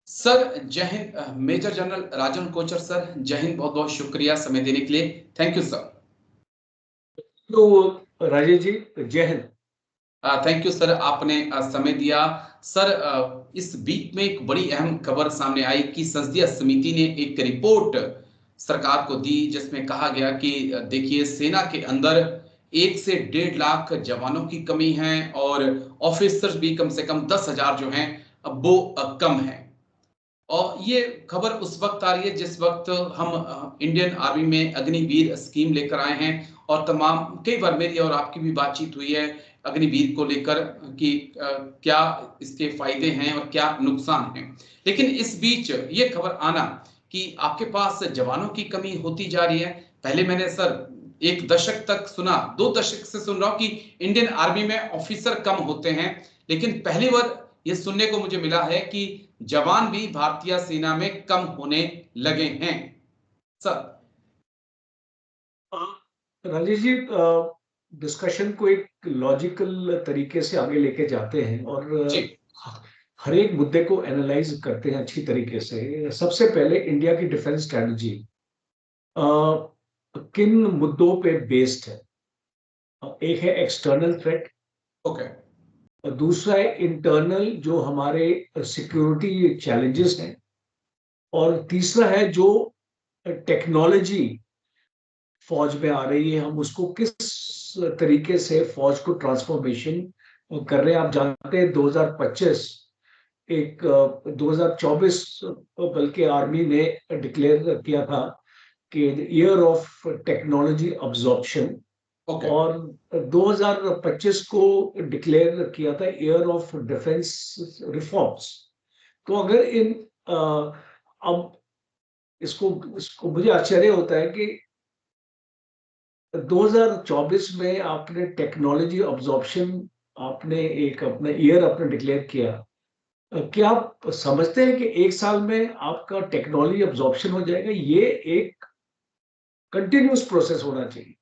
Sir जय Hind. Major general राजन Kochhar sir, जय हिंद। बहुत बहुत शुक्रिया समय देने के लिए। Thank you sir. तो राजेश जी, जय हिंद। थैंक यू सर, आपने समय दिया। सर इस वीक में एक बड़ी अहम खबर सामने आई कि संसदीय समिति ने एक रिपोर्ट सरकार को दी जिसमें कहा गया कि देखिए, सेना के अंदर 1 से 1.5 लाख जवानों की कमी है और ऑफिसर्स भी कम से कम 10,000 जो हैं वो कम है। और ये खबर उस वक्त आ रही है जिस वक्त हम इंडियन आर्मी में अग्निवीर स्कीम लेकर आए हैं और तमाम कई बार मेरी और आपकी भी बातचीत हुई है अग्निवीर को लेकर कि क्या इसके फायदे हैं और क्या नुकसान हैं। लेकिन इस बीच ये खबर आना कि आपके पास जवानों की कमी होती जा रही है। पहले मैंने सर 1 दशक तक सुना, 2 दशक से सुन रहा हूं कि इंडियन आर्मी में ऑफिसर कम होते हैं, लेकिन पहली बार ये सुनने को मुझे मिला है कि जवान भी भारतीय सेना में कम होने लगे हैं सर। राजेश जी, डिस्कशन को एक लॉजिकल तरीके से आगे लेके जाते हैं और जी। हर एक मुद्दे को एनालाइज करते हैं अच्छी तरीके से। सबसे पहले इंडिया की डिफेंस स्ट्रेटजी किन मुद्दों पे बेस्ड है। एक है एक्सटर्नल थ्रेट, ओके। दूसरा है इंटरनल जो हमारे सिक्योरिटी चैलेंजेस हैं, और तीसरा है जो टेक्नोलॉजी फौज में आ रही है, हम उसको किस तरीके से फौज को ट्रांसफॉर्मेशन कर रहे हैं। आप जानते हैं 2025 एक 2024 बल्कि आर्मी ने डिक्लेयर किया था कि year of technology absorption, okay. और 2025 को डिक्लेयर किया था ईयर ऑफ डिफेंस रिफॉर्म्स। तो अगर इन अब इसको मुझे आश्चर्य होता है कि 2024 में आपने टेक्नोलॉजी अब्जॉर्प्शन, आपने एक अपना ईयर आपने डिक्लेयर किया। क्या आप समझते हैं कि 1 साल में आपका टेक्नोलॉजी अब्जॉर्प्शन हो जाएगा? ये एक कंटिन्यूस प्रोसेस होना चाहिए।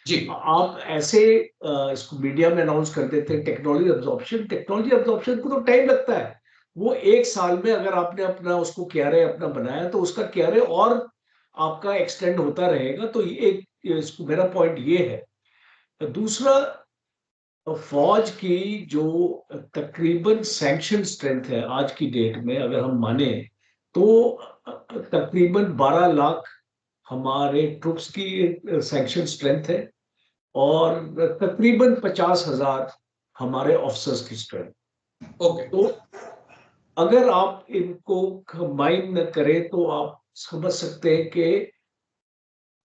जी। आप ऐसे इसको मीडिया में अनाउंस कर देते हैं टेक्नोलॉजी अब्जॉर्प्शन को तो टाइम लगता है। वो 1 साल में अगर आपने अपना उसको क्यारे अपना बनाया तो उसका क्यारे और आपका एक्सटेंड होता रहेगा। तो ये एक इसको मेरा पॉइंट ये है। दूसरा, फौज की जो तकरीबन सैंक्शन स्ट्रेंथ है आज की डेट में, अगर हम माने तो तकरीबन 12 लाख हमारे ट्रुप्स की सैंक्शन स्ट्रेंथ है, और तकरीबन 50,000 हमारे ऑफिसर्स की स्ट्रेंथ। ओके। तो अगर आप इनको कंबाइन करें तो आप समझ सकते हैं कि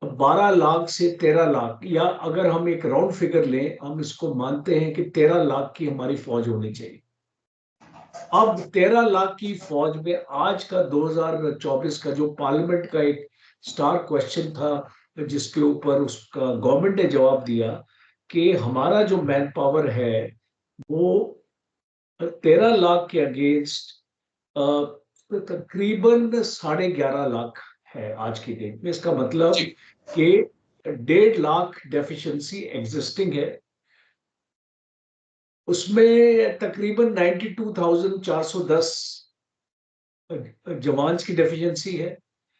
12 लाख से 13 लाख, या अगर हम एक राउंड फिगर लें, हम इसको मानते हैं कि 13 लाख की हमारी फौज होनी चाहिए। अब 13 लाख की फौज में आज का 2024 का जो पार्लियामेंट का एक स्टार क्वेश्चन था, जिसके ऊपर उसका गवर्नमेंट ने जवाब दिया कि हमारा जो मैन पावर है वो 13 लाख के अगेंस्ट तकरीबन 11.5 लाख है आज की डेट में। इसका मतलब जी। कि 1.5 लाख डेफिशिएंसी एग्जिस्टिंग है। उसमें तकरीबन 92,410 जवान की डेफिशिएंसी है,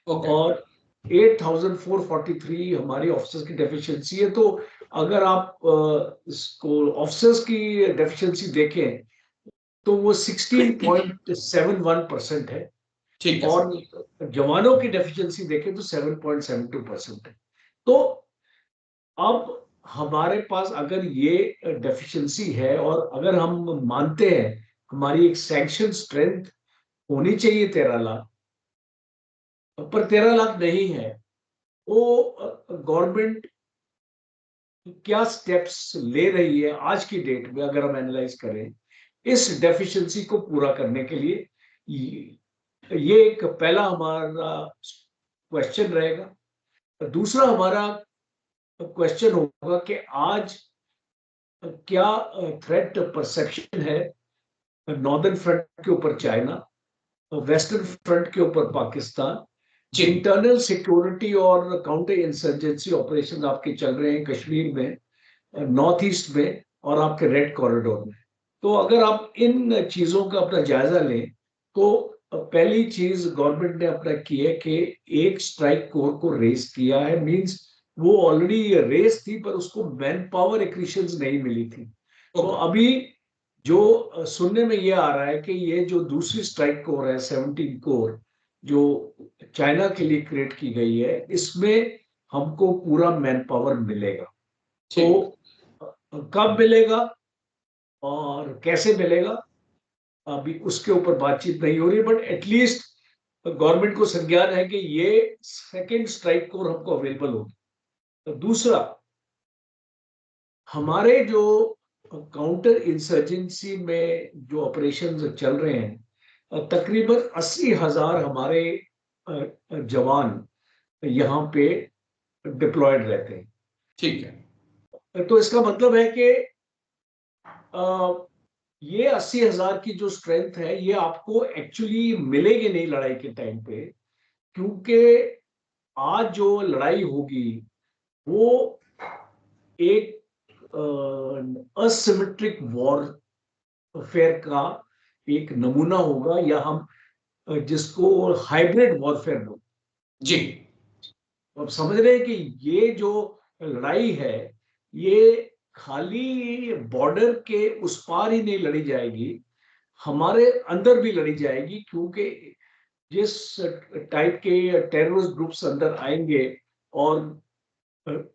ओके। और 8,443 हमारी ऑफिसर्स की डेफिशिएंसी है। तो अगर आप इसको ऑफिसर्स की डेफिशिएंसी देखें तो वो 16.71% है, ठीक है और सर। जवानों की डेफिशिएंसी देखें तो 7.72% है। तो अब हमारे पास अगर ये डेफिशिएंसी है, और अगर हम मानते हैं हमारी एक सैंक्शन स्ट्रेंथ होनी चाहिए 13 लाख, पर 13 लाख नहीं है, वो गवर्नमेंट क्या स्टेप्स ले रही है आज की डेट में अगर हम एनालाइज करें इस डेफिशिएंसी को पूरा करने के लिए। ये एक पहला हमारा क्वेश्चन रहेगा। दूसरा हमारा क्वेश्चन होगा कि आज क्या थ्रेट परसेप्शन है नॉर्दर्न फ्रंट के ऊपर चाइना, वेस्टर्न फ्रंट के ऊपर पाकिस्तान, जी। इंटरनल सिक्योरिटी और काउंटर इंसर्जेंसी ऑपरेशन आपके चल रहे हैं कश्मीर में, नॉर्थ ईस्ट में, और आपके रेड कॉरिडोर में। तो अगर आप इन चीजों का अपना जायजा लें तो पहली चीज गवर्नमेंट ने अपना की है कि एक स्ट्राइक कोर को रेस किया है, मींस वो ऑलरेडी रेस थी पर उसको मैन पावर एक्विजिशंस नहीं मिली थी। तो ओके। अभी जो सुनने में ये आ रहा है कि ये जो दूसरी स्ट्राइक कोर है 17 कोर जो चाइना के लिए क्रिएट की गई है, इसमें हमको पूरा मैन पावर मिलेगा। तो ठीक। कब मिलेगा और कैसे मिलेगा अभी उसके ऊपर बातचीत नहीं हो रही, बट एटलीस्ट गवर्नमेंट को संज्ञान है कि ये सेकेंड स्ट्राइक कोर हमको अवेलेबल होगी। तो दूसरा, हमारे जो काउंटर इंसर्जेंसी में जो ऑपरेशन चल रहे हैं, तकरीबन 80,000 हमारे जवान यहाँ पे डिप्लॉयड रहते ठीक है। हैं। तो इसका मतलब है कि ये 80,000 की जो स्ट्रेंथ है ये आपको एक्चुअली मिलेगी नहीं लड़ाई के टाइम पे, क्योंकि आज जो लड़ाई होगी वो एक असिमेट्रिक वॉरफेयर का एक नमूना होगा, या हम जिसको हाइब्रिड वॉरफेयर बोलते जी। हैं। अब समझ रहे हैं कि ये जो लड़ाई है ये खाली बॉर्डर के उस पार ही नहीं लड़ी जाएगी, हमारे अंदर भी लड़ी जाएगी, क्योंकि जिस टाइप के टेररिस्ट ग्रुप्स अंदर आएंगे और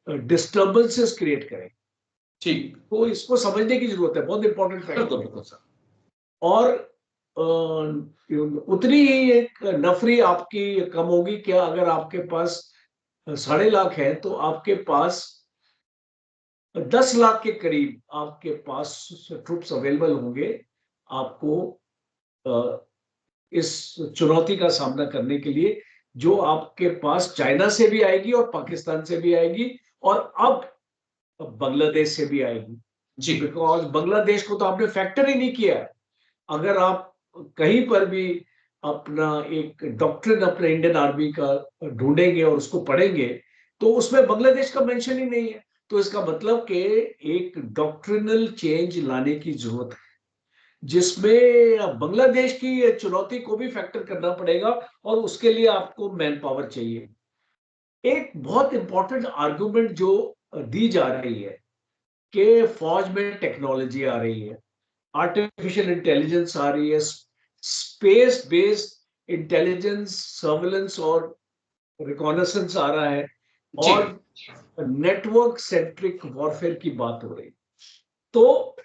डिस्टर्बेंसेस क्रिएट करें, ठीक। तो इसको समझने की जरूरत है, बहुत इंपॉर्टेंट बिल्कुल फैक्टर है। बिल्कुल सर। और उतनी ही एक नफरी आपकी कम होगी क्या अगर आपके पास 1.5 लाख है, तो आपके पास 10 लाख के करीब आपके पास ट्रूप्स अवेलेबल होंगे आपको इस चुनौती का सामना करने के लिए, जो आपके पास चाइना से भी आएगी और पाकिस्तान से भी आएगी और अब बांग्लादेश से भी आएगी। जी। बिकॉज बांग्लादेश को तो आपने फैक्टर ही नहीं किया है। अगर आप कहीं पर भी अपना एक डॉक्ट्रिन अपने इंडियन आर्मी का ढूंढेंगे और उसको पढ़ेंगे तो उसमें बांग्लादेश का मेंशन ही नहीं है। तो इसका मतलब कि एक डॉक्ट्रिनल चेंज लाने की जरूरत है, जिसमें बांग्लादेश की चुनौती को भी फैक्टर करना पड़ेगा और उसके लिए आपको मैन पावर चाहिए। एक बहुत इंपॉर्टेंट आर्गुमेंट जो दी जा रही है कि फौज में टेक्नोलॉजी आ रही है, आर्टिफिशियल इंटेलिजेंस आ रही है, स्पेस बेस्ड इंटेलिजेंस सर्विलेंस और रिकॉनेसेंस आ रहा है, जी। और नेटवर्क सेंट्रिक वॉरफेयर की बात हो रही है। तो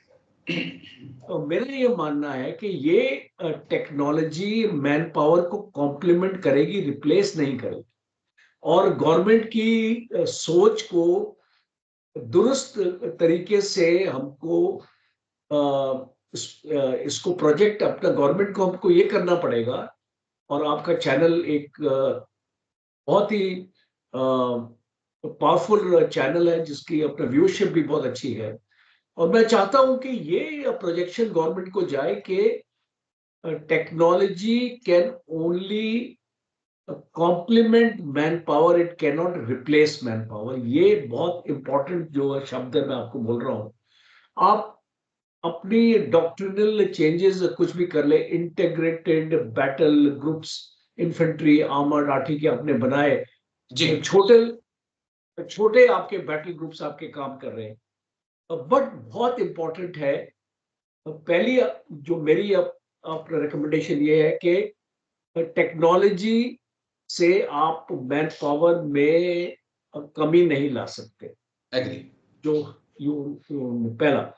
मेरा ये मानना है कि ये टेक्नोलॉजी मैन पावर को कॉम्प्लीमेंट करेगी, रिप्लेस नहीं करेगी। और गवर्नमेंट की सोच को दुरुस्त तरीके से हमको इसको प्रोजेक्ट अपना गवर्नमेंट को हमको ये करना पड़ेगा। और आपका चैनल एक बहुत ही पावरफुल चैनल है जिसकी अपना व्यूअरशिप भी बहुत अच्छी है, और मैं चाहता हूं कि ये प्रोजेक्शन गवर्नमेंट को जाए कि technology can only complement man power, it can not replace man power. ये बहुत इंपॉर्टेंट जो शब्द है मैं आपको बोल रहा हूं। आप अपनी डॉक्ट्रिनल चेंजेस कुछ भी कर ले, integrated battle groups, infantry armoured arty के आपने बनाए, जी। छोटे छोटे आपके बैटल ग्रुप्स आपके काम कर रहे हैं, बट बहुत इंपॉर्टेंट है। पहली जो मेरी आप रिकमेंडेशन ये है कि टेक्नोलॉजी से आप मैन पावर में कमी नहीं ला सकते, एग्री। जो पहला।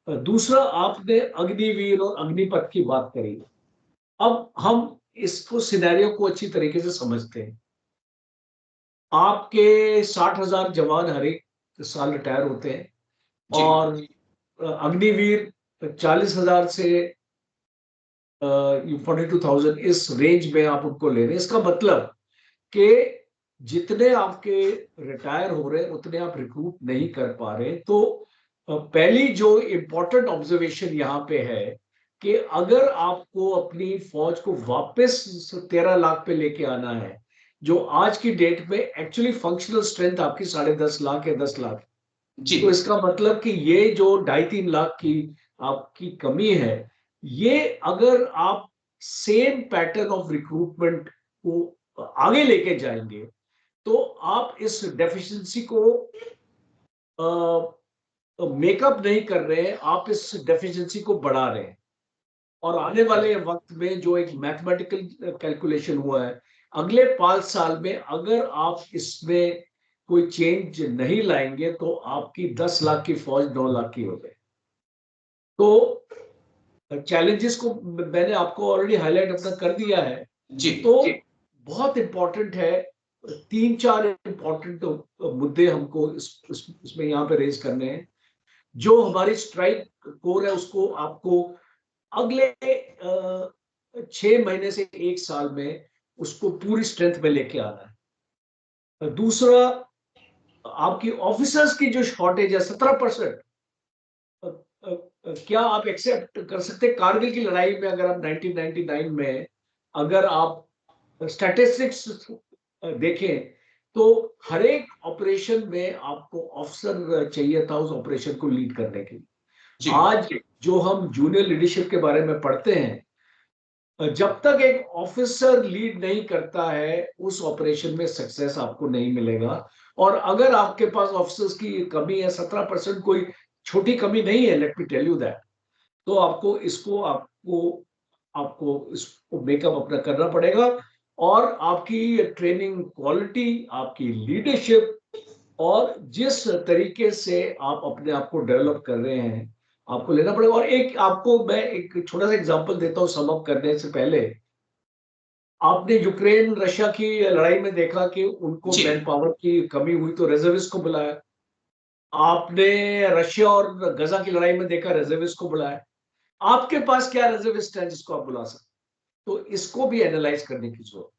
दूसरा, आपने अग्निवीर और अग्निपथ की बात करी। अब हम इसको सिनेरियो को अच्छी तरीके से समझते हैं। आपके 60,000 जवान हर एक साल रिटायर होते हैं, जी। और अग्निवीर 40,000 से 42,000 इस रेंज में आप उनको ले रहे हैं। इसका मतलब कि जितने आपके रिटायर हो रहे हैं उतने आप रिक्रूट नहीं कर पा रहे। तो पहली जो इंपॉर्टेंट ऑब्जर्वेशन यहाँ पे है कि अगर आपको अपनी फौज को वापस 13 लाख पे लेके आना है, जो आज की डेट में एक्चुअली फंक्शनल स्ट्रेंथ आपकी 10.5 लाख या 10 लाख, जी। तो इसका मतलब कि ये जो 2.5-3 लाख की आपकी कमी है, ये अगर आप सेम पैटर्न ऑफ रिक्रूटमेंट को आगे लेके जाएंगे, तो आप इस डेफिशिएंसी को मेकअप नहीं कर रहे हैं, आप इस डेफिशिएंसी को बढ़ा रहे हैं। और आने वाले वक्त में जो एक मैथमेटिकल कैलकुलेशन हुआ है, अगले 5 साल में अगर आप इसमें कोई चेंज नहीं लाएंगे तो आपकी 10 लाख की फौज 9 लाख की हो जाए। तो चैलेंजेस को मैंने आपको ऑलरेडी हाईलाइट अपना कर दिया है। जी तो बहुत इंपॉर्टेंट है, 3-4 इंपॉर्टेंट मुद्दे हमको इसमें यहाँ पे रेज करने हैं। जो हमारी स्ट्राइक कोर है उसको आपको अगले 6 महीने से 1 साल में उसको पूरी स्ट्रेंथ में लेके आना है। दूसरा, आपकी ऑफिसर्स की जो शॉर्टेज है 17%, क्या आप एक्सेप्ट कर सकते हैं? कारगिल की लड़ाई में अगर आप 1999 में अगर आप स्टैटिस्टिक्स देखें तो हर एक ऑपरेशन में आपको ऑफिसर चाहिए था उस ऑपरेशन को लीड करने के लिए। आज जो हम जूनियर लीडरशिप के बारे में पढ़ते हैं, जब तक एक ऑफिसर लीड नहीं करता है उस ऑपरेशन में सक्सेस आपको नहीं मिलेगा। और अगर आपके पास ऑफिसर्स की कमी है 17%, कोई छोटी कमी नहीं है, let me tell you that. तो आपको इसको मेकअप अपना करना पड़ेगा। और आपकी ट्रेनिंग क्वालिटी, आपकी लीडरशिप और जिस तरीके से आप अपने आप को डेवलप कर रहे हैं, आपको लेना पड़ेगा। और मैं एक छोटा सा एग्जांपल देता हूं सम अप करने से पहले। आपने यूक्रेन रशिया की लड़ाई में देखा कि उनको मैन पावर की कमी हुई तो रिजर्विस्ट को बुलाया। आपने रशिया और गजा की लड़ाई में देखा, रिजर्विस्ट को बुलाया। आपके पास क्या रिजर्विस्ट है जिसको आप बुला सकते? तो इसको भी एनालाइज करने की जरूरत।